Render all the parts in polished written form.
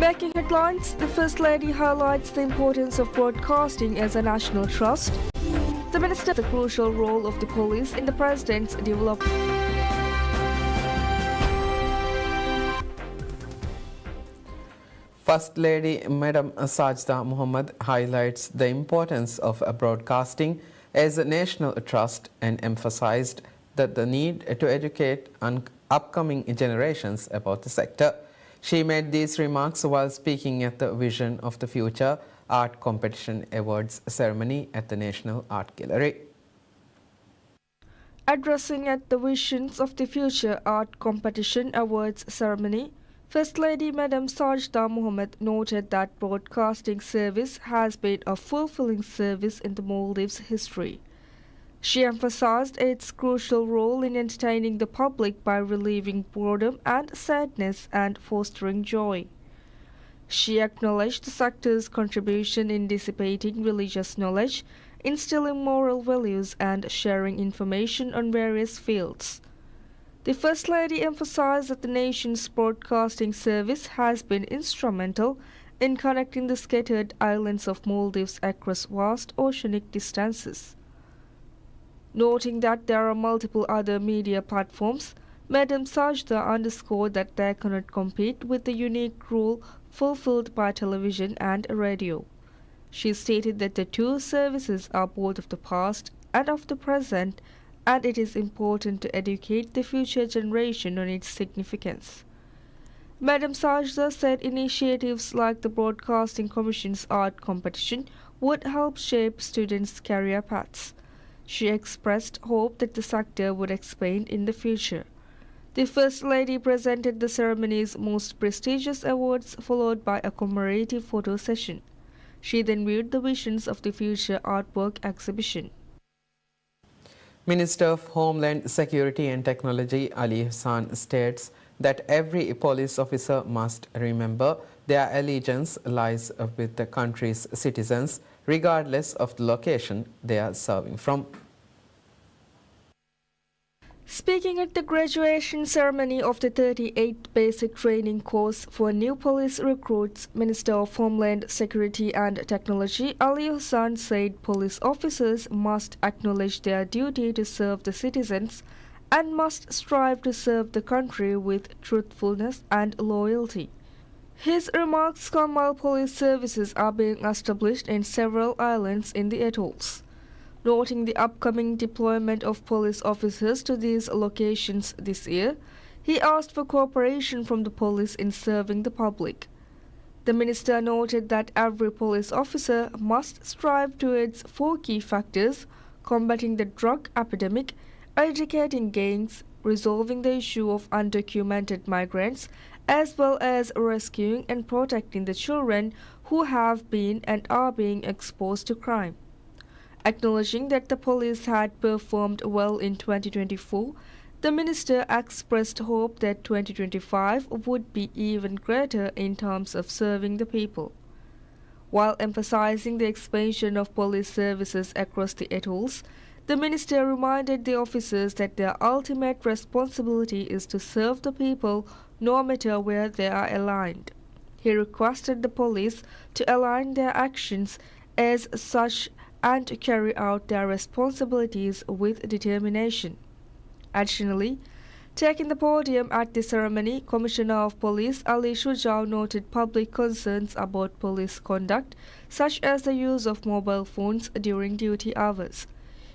Baking headlines, the First Lady highlights the importance of broadcasting as a national trust. The Minister the crucial role of the police in the President's development. First Lady Madam Sajda Mohammed highlights the importance of broadcasting as a national trust and emphasized that the need to educate upcoming generations about the sector. She made these remarks while speaking at the Vision of the Future Art Competition Awards ceremony at the National Art Gallery. Addressing at the Visions of the Future Art Competition Awards ceremony, First Lady Madam Sajda Mohammed noted that broadcasting service has been a fulfilling service in the Maldives' history. She emphasized its crucial role in entertaining the public by relieving boredom and sadness and fostering joy. She acknowledged the sector's contribution in dissipating religious knowledge, instilling moral values, and sharing information on various fields. The First Lady emphasized that the nation's broadcasting service has been instrumental in connecting the scattered islands of Maldives across vast oceanic distances. Noting that there are multiple other media platforms, Madam Sajda underscored that they cannot compete with the unique role fulfilled by television and radio. She stated that the two services are both of the past and of the present, and it is important to educate the future generation on its significance. Madam Sajda said initiatives like the Broadcasting Commission's art competition would help shape students' career paths. She expressed hope that the sector would expand in the future. The First Lady presented the ceremony's most prestigious awards, followed by a commemorative photo session. She then viewed the Visions of the Future artwork exhibition. Minister of Homeland Security and Technology Ali Hassan states that every police officer must remember their allegiance lies with the country's citizens, regardless of the location they are serving from. Speaking at the graduation ceremony of the 38th Basic Training Course for new police recruits, Minister of Homeland Security and Technology Ali Hassan said police officers must acknowledge their duty to serve the citizens and must strive to serve the country with truthfulness and loyalty. His remarks come while police services are being established in several islands in the atolls. Noting the upcoming deployment of police officers to these locations this year, he asked for cooperation from the police in serving the public. The minister noted that every police officer must strive towards four key factors: combating the drug epidemic, eradicating gangs, resolving the issue of undocumented migrants, as well as rescuing and protecting the children who have been and are being exposed to crime. Acknowledging that the police had performed well in 2024, the minister expressed hope that 2025 would be even greater in terms of serving the people. While emphasizing the expansion of police services across the atolls, the minister reminded the officers that their ultimate responsibility is to serve the people no matter where they are aligned. He requested the police to align their actions as such and to carry out their responsibilities with determination. Additionally, taking the podium at the ceremony, Commissioner of Police Ali Shujau noted public concerns about police conduct, such as the use of mobile phones during duty hours.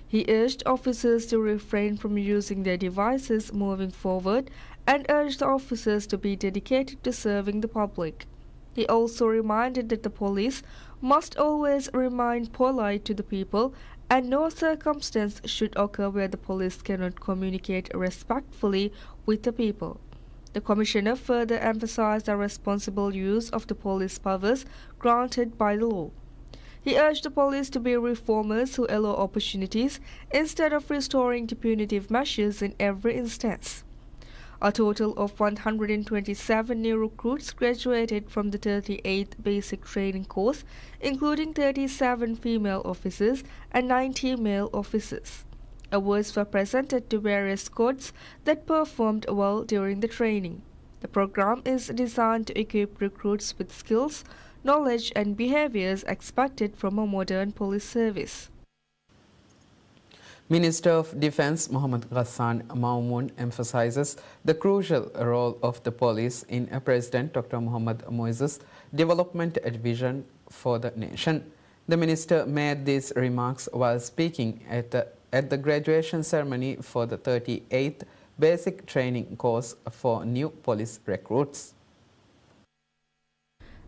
He urged officers to refrain from using their devices moving forward and urged the officers to be dedicated to serving the public. He also reminded that the police must always remain polite to the people and no circumstance should occur where the police cannot communicate respectfully with the people. The Commissioner further emphasized the responsible use of the police powers granted by the law. He urged the police to be reformers who allow opportunities instead of restoring to punitive measures in every instance. A total of 127 new recruits graduated from the 38th Basic Training Course, including 37 female officers and 90 male officers. Awards were presented to various squads that performed well during the training. The program is designed to equip recruits with skills, knowledge, and behaviors expected from a modern police service. Minister of Defense Mohammad Ghassan Mamoun emphasizes the crucial role of the police in President Dr. Mohammad Moises' development vision for the nation. The minister made these remarks while speaking at the graduation ceremony for the 38th Basic Training Course for new police recruits.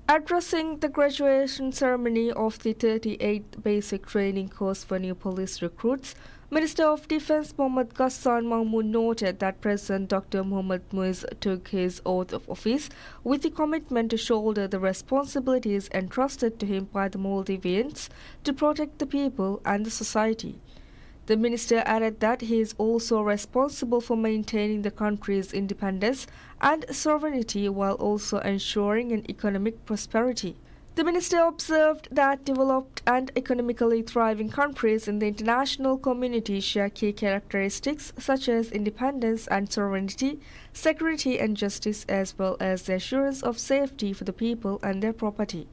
Addressing the graduation ceremony of the 38th Basic Training Course for new police recruits, Minister of Defense Mohammad Ghassan Mamoun noted that President Dr. Mohammad Moises took his oath of office with the commitment to shoulder the responsibilities entrusted to him by the Maldivians to protect the people and the society. The minister added that he is also responsible for maintaining the country's independence and sovereignty while also ensuring an economic prosperity. The minister observed that developed and economically thriving countries in the international community share key characteristics such as independence and sovereignty, security and justice, as well as the assurance of safety for the people and their property.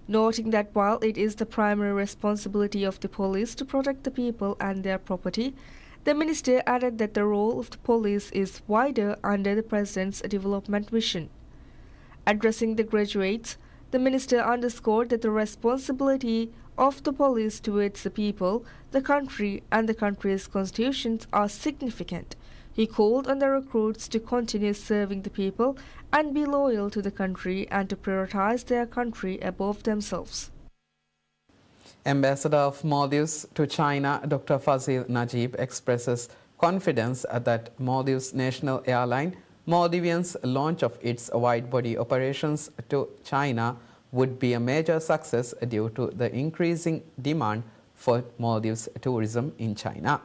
Noting that while it is the primary responsibility of the police to protect the people and their property, the minister added that the role of the police is wider under the president's development vision. Addressing the graduates, the minister underscored that the responsibility of the police towards the people, the country, and the country's constitutions are significant. He called on the recruits to continue serving the people and be loyal to the country and to prioritize their country above themselves. Ambassador of Maldives to China, Dr. Fazil Najib, expresses confidence that Maldives National Airline, Maldivians' launch of its wide-body operations to China would be a major success due to the increasing demand for Maldives tourism in China.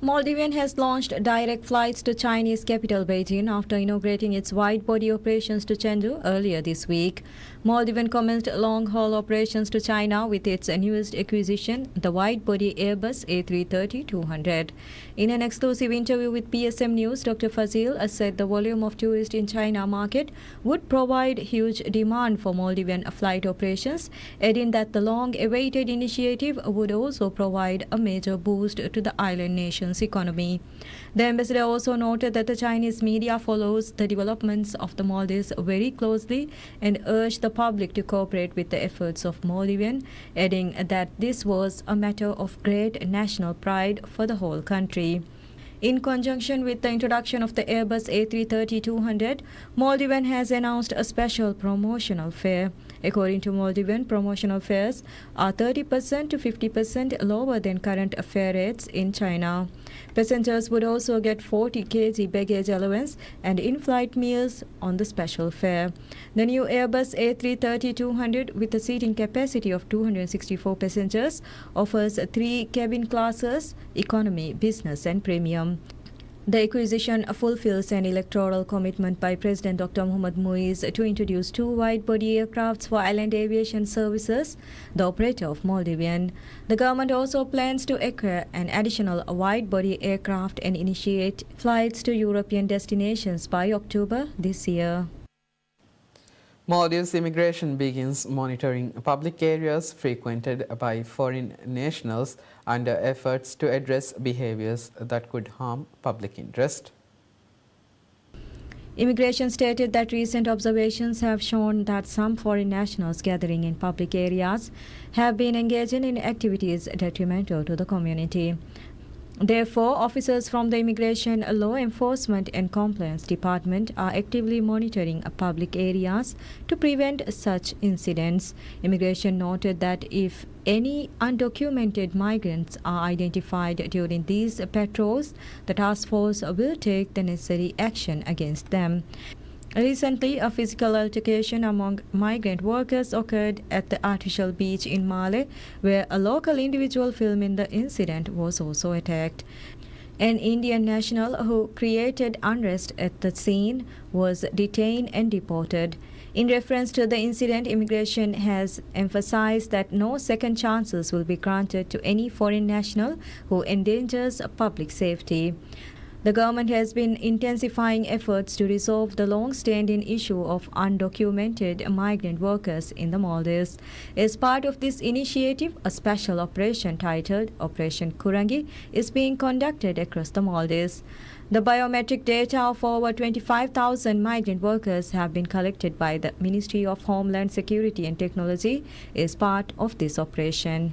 Maldivian has launched direct flights to Chinese capital Beijing after inaugurating its wide-body operations to Chengdu earlier this week. Maldivian commenced long-haul operations to China with its newest acquisition, the wide-body Airbus A330-200. In an exclusive interview with PSM News, Dr. Fazil said the volume of tourists in China market would provide huge demand for Maldivian flight operations, adding that the long-awaited initiative would also provide a major boost to the island nation's economy. The ambassador also noted that the Chinese media follows the developments of the Maldives very closely and urged the public to cooperate with the efforts of Maldivian, adding that this was a matter of great national pride for the whole country. In conjunction with the introduction of the Airbus A330-200, Maldivian has announced a special promotional fare. According to Maldivian, promotional fares are 30% to 50% lower than current fare rates in China. Passengers would also get 40 kg baggage allowance and in-flight meals on the special fare. The new Airbus A330-200 with a seating capacity of 264 passengers offers 3 cabin classes: economy, business and premium. The acquisition fulfills an electoral commitment by President Dr. Mohammad Moises to introduce 2 wide-body aircrafts for Island Aviation Services, the operator of Maldivian. The government also plans to acquire an additional wide-body aircraft and initiate flights to European destinations by October this year. Maldives immigration begins monitoring public areas frequented by foreign nationals under efforts to address behaviors that could harm public interest. Immigration stated that recent observations have shown that some foreign nationals gathering in public areas have been engaging in activities detrimental to the community. Therefore, officers from the Immigration Law Enforcement and Compliance Department are actively monitoring public areas to prevent such incidents. Immigration noted that if any undocumented migrants are identified during these patrols, the task force will take the necessary action against them. Recently, a physical altercation among migrant workers occurred at the artificial beach in Male, where a local individual filming the incident was also attacked. An Indian national who created unrest at the scene was detained and deported. In reference to the incident, immigration has emphasized that no second chances will be granted to any foreign national who endangers public safety. The government has been intensifying efforts to resolve the long-standing issue of undocumented migrant workers in the Maldives. As part of this initiative, a special operation titled Operation Kurangi is being conducted across the Maldives. The biometric data of over 25,000 migrant workers have been collected by the Ministry of Homeland Security and Technology as part of this operation.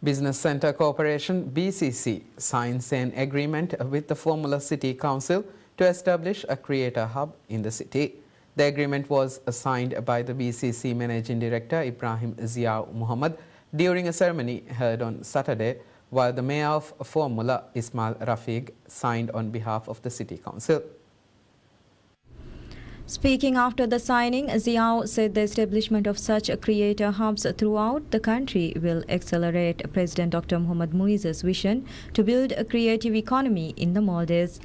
Business Centre Corporation BCC signs an agreement with the Formula City Council to establish a creator hub in the city. The agreement was signed by the BCC Managing Director Ibrahim Ziaur Mohammed during a ceremony held on Saturday, while the Mayor of Formula Ismail Rafiq signed on behalf of the City Council. Speaking after the signing, Ziaur said the establishment of such creator hubs throughout the country will accelerate President Dr. Mohamed Muiz's vision to build a creative economy in the Maldives.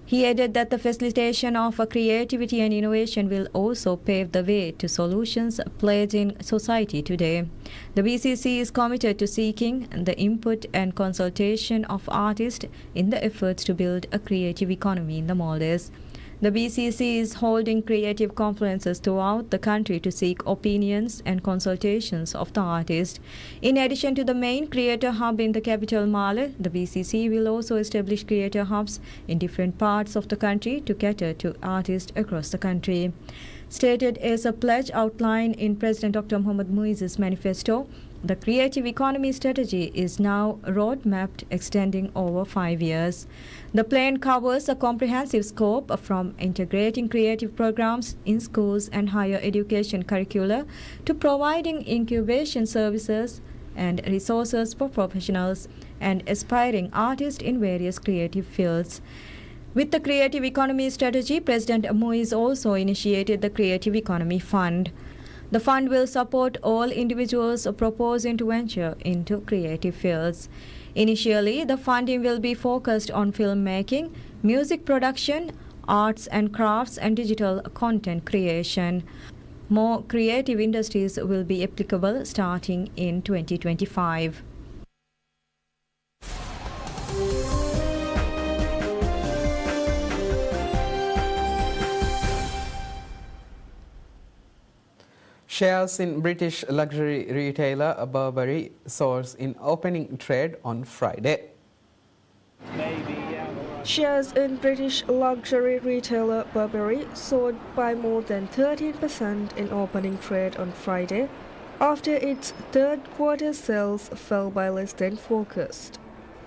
He added that the facilitation of creativity and innovation will also pave the way to solutions played in society today. The BCC is committed to seeking the input and consultation of artists in the efforts to build a creative economy in the Maldives. The BCC is holding creative conferences throughout the country to seek opinions and consultations of the artists. In addition to the main creator hub in the capital Male, the BCC will also establish creator hubs in different parts of the country to cater to artists across the country. Stated as a pledge outlined in President Dr. Mohamed Muiz's manifesto, the creative economy strategy is now road-mapped extending over 5 years. The plan covers a comprehensive scope from integrating creative programs in schools and higher education curricula to providing incubation services and resources for professionals and aspiring artists in various creative fields. With the Creative Economy Strategy, President Muiz also initiated the Creative Economy Fund. The fund will support all individuals proposing to venture into creative fields. Initially, the funding will be focused on filmmaking, music production, arts and crafts, and digital content creation. More creative industries will be applicable starting in 2025. Shares in British luxury retailer Burberry soars in opening trade on Friday. Shares in British luxury retailer Burberry soared by more than 13% in opening trade on Friday, after its third quarter sales fell by less than forecast.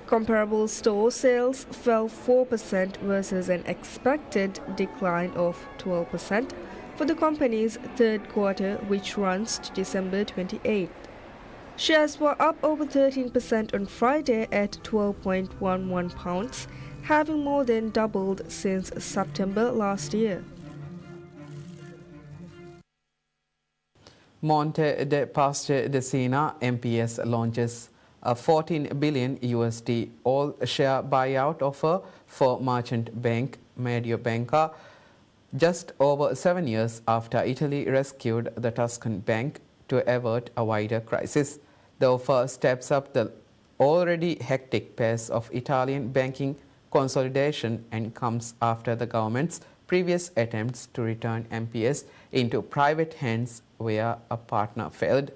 Comparable store sales fell 4% versus an expected decline of 12% for the company's third quarter, which runs to December 28. Shares were up over 13% on Friday at £12.11, having more than doubled since September last year. Monte dei Paschi di Siena MPS launches a $14 billion all-share buyout offer for merchant bank Mediobanca, just over 7 years after Italy rescued the Tuscan bank to avert a wider crisis. The offer steps up the already hectic pace of Italian banking consolidation and comes after the government's previous attempts to return MPS into private hands where a partner failed.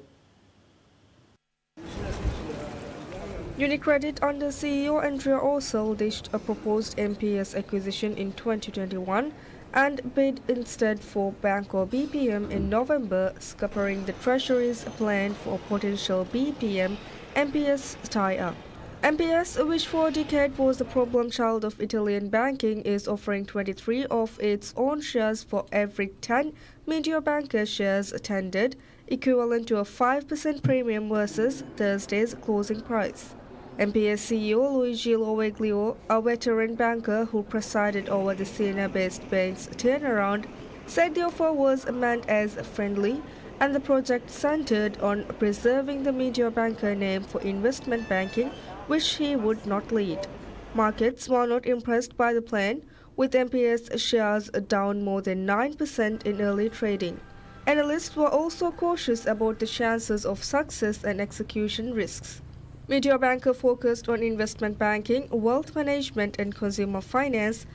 UniCredit under CEO Andrea Orcel dished a proposed MPS acquisition in 2021 and bid instead for Banco BPM in November, scuppering the Treasury's plan for potential BPM MPS tie-up. MPS, which for a decade was the problem child of Italian banking, is offering 23 of its own shares for every 10 Mediobanca shares tendered, equivalent to a 5% premium versus Thursday's closing price. MPS CEO Luigi Loveglio, a veteran banker who presided over the Siena-based bank's turnaround, said the offer was meant as friendly and the project centered on preserving the Mediobanca name for investment banking, which he would not lead. Markets were not impressed by the plan, with MPS shares down more than 9% in early trading. Analysts were also cautious about the chances of success and execution risks. Meteor Banker, focused on investment banking, wealth management and consumer finance,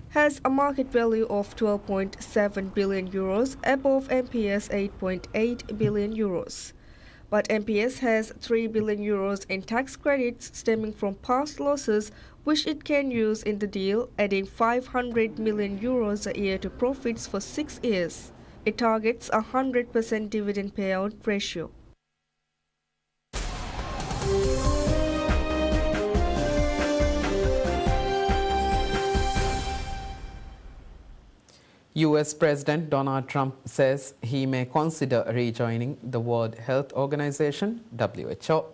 has a market value of 12.7 billion euros, above MPS 8.8 billion euros. But MPS has 3 billion euros in tax credits stemming from past losses, which it can use in the deal, adding 500 million euros a year to profits for 6 years. It targets a 100% dividend payout ratio. US President Donald Trump says he may consider rejoining the World Health Organization, WHO.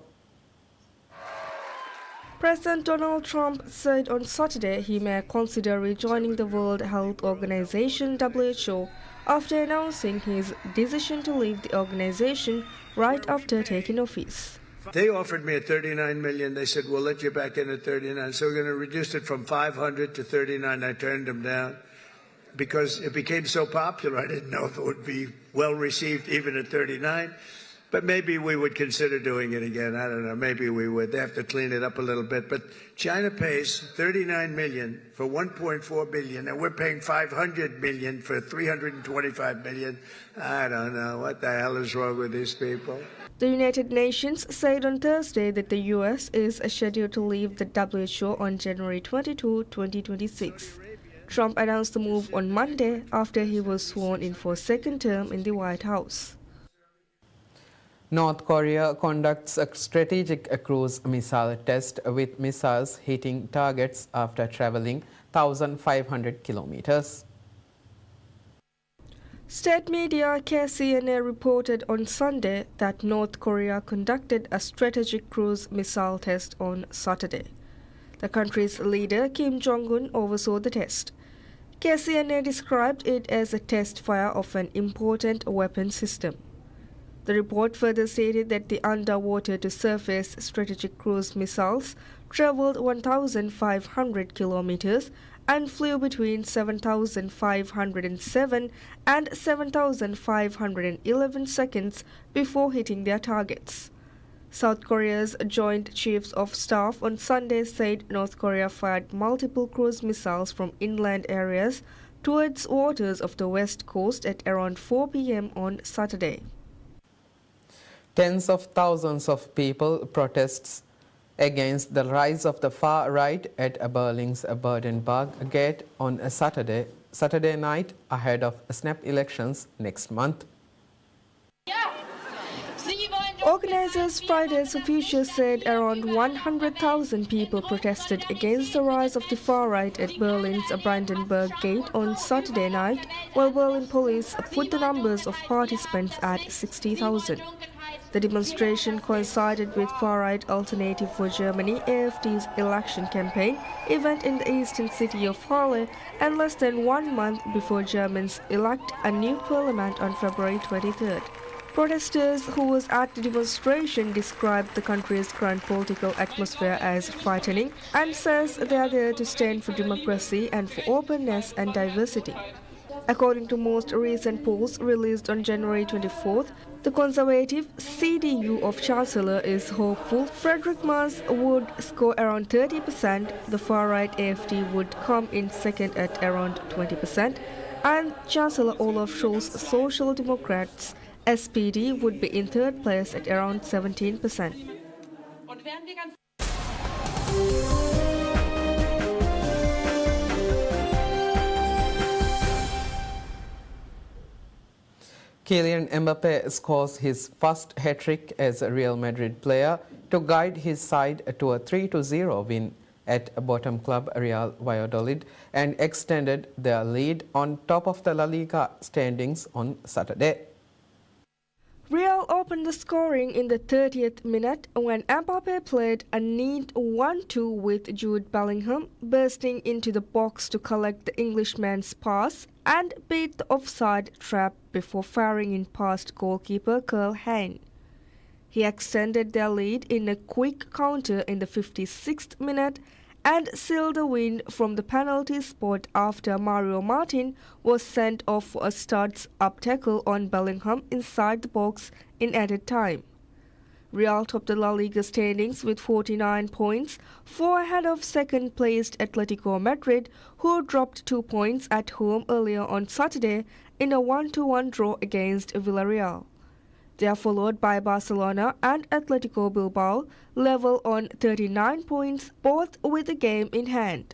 President Donald Trump said on Saturday he may consider rejoining the World Health Organization, WHO, after announcing his decision to leave the organization right after taking office. They offered me at 39 million. They said, we'll let you back in at 39. So we're going to reduce it from 500 to 39. I turned them down because it became so popular. I didn't know if it would be well received even at 39. But maybe we would consider doing it again. I don't know. Maybe we would. They have to clean it up a little bit. But China pays 39 million for 1.4 billion, and we're paying 500 million for 325 million. I don't know. What the hell is wrong with these people? The United Nations said on Thursday that the US is scheduled to leave the WHO on January 22, 2026. Trump announced the move on Monday after he was sworn in for a second term in the White House. North Korea conducts a strategic cruise missile test with missiles hitting targets after traveling 1,500 kilometers. State media KCNA reported on Sunday that North Korea conducted a strategic cruise missile test on Saturday. The country's leader, Kim Jong-un, oversaw the test. KCNA described it as a test fire of an important weapon system. The report further stated that the underwater-to-surface strategic cruise missiles traveled 1,500 kilometers and flew between 7,507 and 7,511 seconds before hitting their targets. South Korea's Joint Chiefs of Staff on Sunday said North Korea fired multiple cruise missiles from inland areas towards waters of the west coast at around 4 p.m. on Saturday. Tens of thousands of people protests against the rise of the far right at Berlin's Brandenburg Gate on a Saturday night ahead of snap elections next month. Organizers Friday's officials said around 100,000 people protested against the rise of the far right at Berlin's Brandenburg Gate on Saturday night, while Berlin police put the numbers of participants at 60,000. The demonstration coincided with far-right Alternative for Germany AfD's election campaign event in the eastern city of Halle, and less than 1 month before Germans elect a new parliament on February 23rd. Protesters who was at the demonstration described the country's current political atmosphere as frightening and says they are there to stand for democracy and for openness and diversity. According to most recent polls released on January 24th, the conservative CDU of Chancellor is hopeful Friedrich Merz would score around 30%, the far-right AfD would come in second at around 20%, and Chancellor Olaf Scholz's Social Democrats SPD would be in third place at around 17%. Kylian Mbappe scores his first hat-trick as a Real Madrid player to guide his side to a 3-0 win at bottom club Real Valladolid and extended their lead on top of the La Liga standings on Saturday. Real opened the scoring in the 30th minute when Mbappe played a neat 1-2 with Jude Bellingham, bursting into the box to collect the Englishman's pass and beat the offside trap before firing in past goalkeeper Karl Hein. He extended their lead in a quick counter in the 56th minute and sealed the win from the penalty spot after Mario Martin was sent off for a studs-up tackle on Bellingham inside the box in added time. Real topped the La Liga standings with 49 points, 4 ahead of second-placed Atletico Madrid, who dropped 2 points at home earlier on Saturday in a 1-1 draw against Villarreal. They are followed by Barcelona and Atletico Bilbao, level on 39 points, both with a game in hand.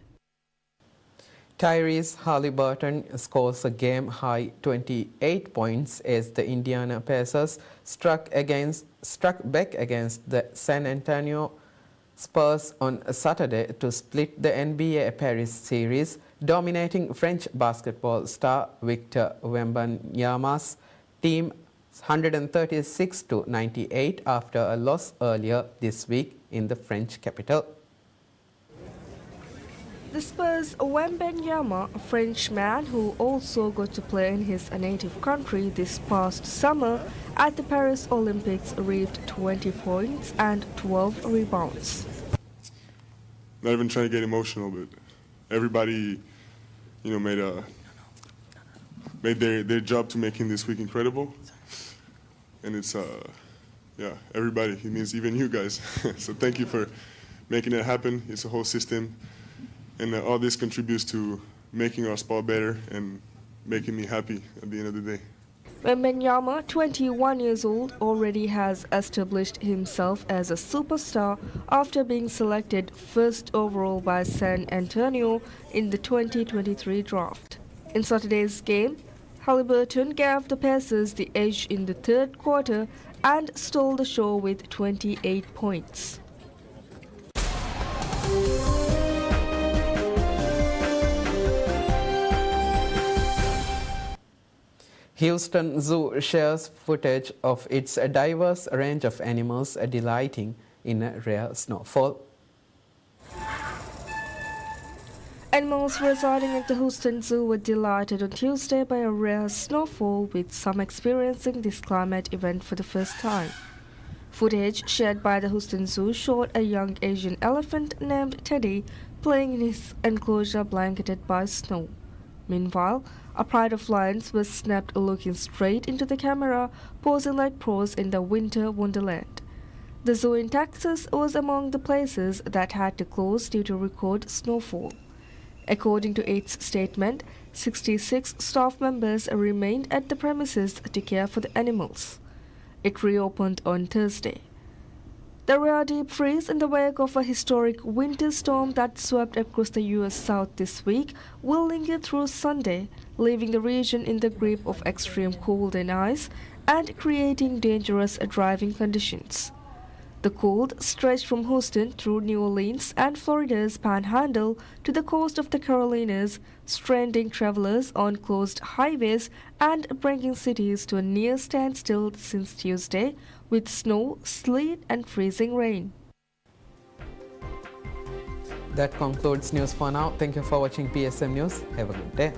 Tyrese Haliburton scores a game-high 28 points as the Indiana Pacers struck back against the San Antonio Spurs on Saturday to split the NBA Paris series, dominating French basketball star Victor Wembanyama's team 136-98 after a loss earlier this week in the French capital. The Spurs' Wembanyama, a Frenchman who also got to play in his native country this past summer at the Paris Olympics, reaped 20 points and 12 rebounds. Not even trying to get emotional, but everybody, made their job to making this week incredible. And it's, everybody. It means even you guys. So thank you for making it happen. It's a whole system. And all this contributes to making our sport better and making me happy at the end of the day. Wembanyama, 21 years old, already has established himself as a superstar after being selected first overall by San Antonio in the 2023 draft. In Saturday's game, Haliburton gave the Pacers the edge in the third quarter and stole the show with 28 points. Houston Zoo shares footage of its diverse range of animals delighting in a rare snowfall. Animals residing at the Houston Zoo were delighted on Tuesday by a rare snowfall, with some experiencing this climate event for the first time. Footage shared by the Houston Zoo showed a young Asian elephant named Teddy playing in his enclosure blanketed by snow. Meanwhile, a pride of lions was snapped looking straight into the camera, posing like pros in the winter wonderland. The zoo in Texas was among the places that had to close due to record snowfall. According to its statement, 66 staff members remained at the premises to care for the animals. It reopened on Thursday. The rare deep freeze in the wake of a historic winter storm that swept across the U.S. South this week will linger through Sunday, leaving the region in the grip of extreme cold and ice and creating dangerous driving conditions. The cold stretched from Houston through New Orleans and Florida's Panhandle to the coast of the Carolinas, stranding travelers on closed highways and bringing cities to a near standstill since Tuesday, with snow, sleet, and freezing rain. That concludes news for now. Thank you for watching PSM News. Have a good day.